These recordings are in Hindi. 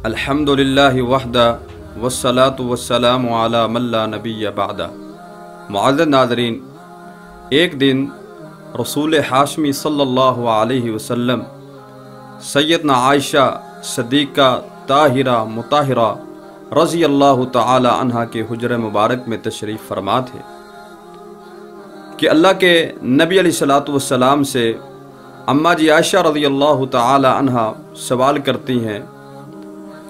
अल्हम्दुलिल्लाहि वहदा वस्सलातु वस्सलामु अला मन ला नबिय्य बअदा। मुअज़्ज़ज़ नाज़रीन, एक दिन रसूल हाशमी सल्लल्लाहु अलैहि वसल्लम सैयदना आयशा सदीक़ा ताहिरा मुताहिरा रज़ी अल्लाह तआला अन्हा के हुजरे मुबारक में तशरीफ़ फरमा थे कि अल्लाह के नबी अलैहिस्सलातु वस्सलाम से अम्मा जी आयशा रज़ी अल्लाह तआला अन्हा सवाल करती हैं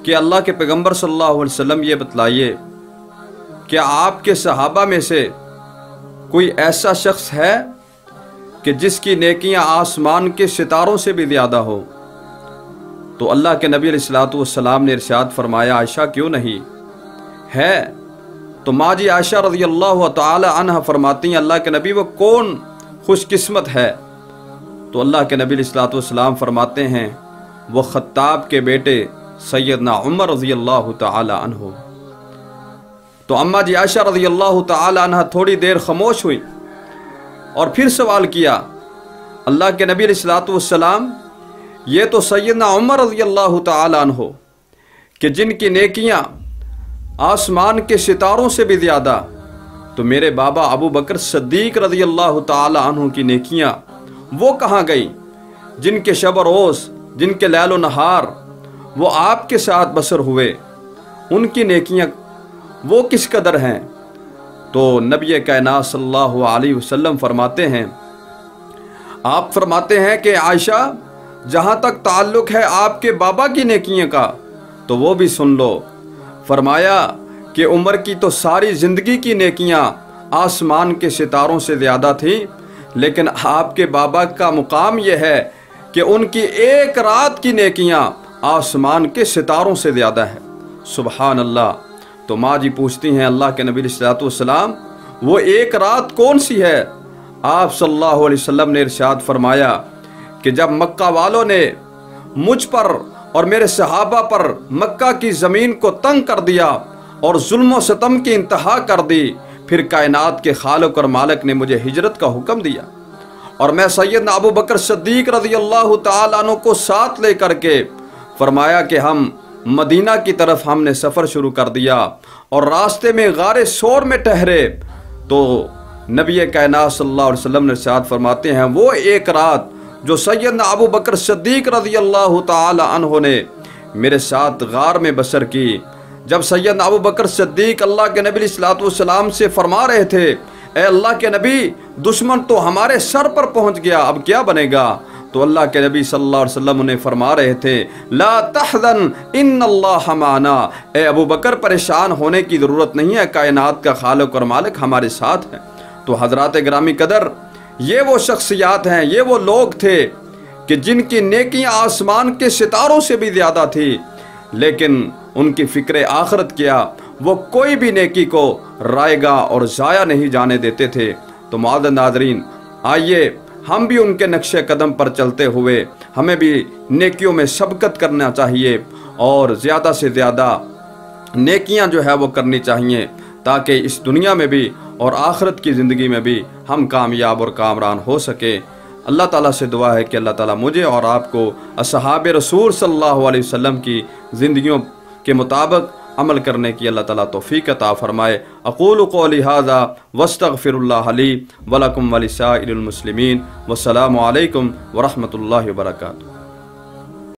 कि अल्लाह के पैगंबर सल्लल्लाहु अलैहि वसल्लम ये बतलाइए, क्या आपके सहाबा में से कोई ऐसा शख्स है कि जिसकी नेकियां आसमान के सितारों से भी ज़्यादा हो? तो अल्लाह के नबी अलैहिस्सलातु वस्सलाम ने इरशाद फरमाया, आयशा क्यों नहीं है। तो माँ जी आयशा रज़ी अल्लाह तआला अन्हा फरमाती हैं, अल्लाह के नबी वो कौन खुशकिस्मत है? तो अल्लाह के नबी अलैहिस्सलातु वस्सलाम फरमाते हैं, वो खत्ताब के बेटे सैयदना उमर रज़ी अल्लाह तआला अन्हु। तो अम्मा जी आयशा रज़ी अल्लाह तआला अन्हा थोड़ी देर खामोश हुई और फिर सवाल किया, अल्लाह के नबी अलैहिस्सलातु वस्सलाम ये तो सैयदना उमर रज़ी अल्लाह तआला अन्हु कि जिनकी नेकियां आसमान के सितारों से भी ज़्यादा, तो मेरे बाबा अबू बकर सिद्दीक़ रज़ी अल्लाह तआला अन्हु की नेकियां वो कहाँ गई, जिनके शब रोज़, जिनके लैलो नहार वो आपके साथ बसर हुए, उनकी नेकियां वो किस कदर हैं? तो नबी कायनात सल्लल्लाहु अलैहि वसल्लम फरमाते हैं, आप फरमाते हैं कि आयशा जहाँ तक ताल्लुक़ है आपके बाबा की नेकियों का तो वो भी सुन लो। फरमाया कि उमर की तो सारी ज़िंदगी की नेकियां आसमान के सितारों से ज़्यादा थी, लेकिन आपके बाबा का मुकाम यह है कि उनकी एक रात की नेकियां आसमान के सितारों से ज़्यादा है। सुबहान अल्लाह। तो माँ जी पूछती हैं, अल्लाह के नबी सल्लल्लाहु अलैहि वसल्लम वो एक रात कौन सी है? आप सल्लल्लाहु अलैहि वसल्लम ने इरशाद फरमाया कि जब मक्का वालों ने मुझ पर और मेरे सहाबा पर मक्का की ज़मीन को तंग कर दिया और जुल्म व सितम की इंतहा कर दी, फिर कायनात के खालिक और मालिक ने मुझे हिजरत का हुक्म दिया और मैं सैयदना अबू बकर सिद्दीक़ रज़ी अल्लाह तआला अन्हु को साथ लेकर के फरमाया कि हम मदीना की तरफ हमने सफ़र शुरू कर दिया और रास्ते में गारे शोर में ठहरे। तो नबी कायनात सल्लल्लाहु अलैहि वसल्लम ने इरशाद फरमाते हैं, वो एक रात जो सैयदना अबू बकर सिद्दीक़ रज़ी अल्लाह तआला अन्हु ने मेरे साथ गार में बसर की, जब सैयदना अबू बकर सिद्दीक़ अल्लाह के नबी सल्लल्लाहु अलैहि वसल्लम से फरमा रहे थे, ए अल्लाह के नबी दुश्मन तो हमारे सर पर पहुँच गया, अब क्या बनेगा? तो अल्लाह के नबी सल्लल्लाहु अलैहि वसल्लम उन्हें फरमा रहे थे, ला तहज़न इन्नल्लाह माना, ए अबू बकर परेशान होने की ज़रूरत नहीं है, कायनात का खालिक और मालिक हमारे साथ है। तो हज़रात गिरामी कदर, ये वो शख्सियात हैं, ये वो लोग थे कि जिनकी नेकियां आसमान के सितारों से भी ज़्यादा थी, लेकिन उनकी फ़िक्र आखिरत किया, वो कोई भी नेकी को रायगा और ज़ाया नहीं जाने देते थे। तो मुअज़्ज़ज़ नाज़रीन, आइए हम भी उनके नक्शे कदम पर चलते हुए हमें भी नेकियों में सबकत करना चाहिए और ज़्यादा से ज़्यादा नेकियां जो है वो करनी चाहिए, ताकि इस दुनिया में भी और आखिरत की ज़िंदगी में भी हम कामयाब और कामरान हो सके। अल्लाह ताला से दुआ है कि अल्लाह ताला मुझे और आपको असहाब रसूल सल्लल्लाहु अलैहि वसल्लम की ज़िंदगियों के मुताबिक अमल करने की अल्लाह ताला तौफीक अता फरमाए। अक़ूलु क़ौली हाज़ा वस्तग़फ़िरुल्लाह ली व लकुम व लिसाइरिल मुस्लिमीन। वस्सलामु अलैकुम व रहमतुल्लाहि व बरकातुहू।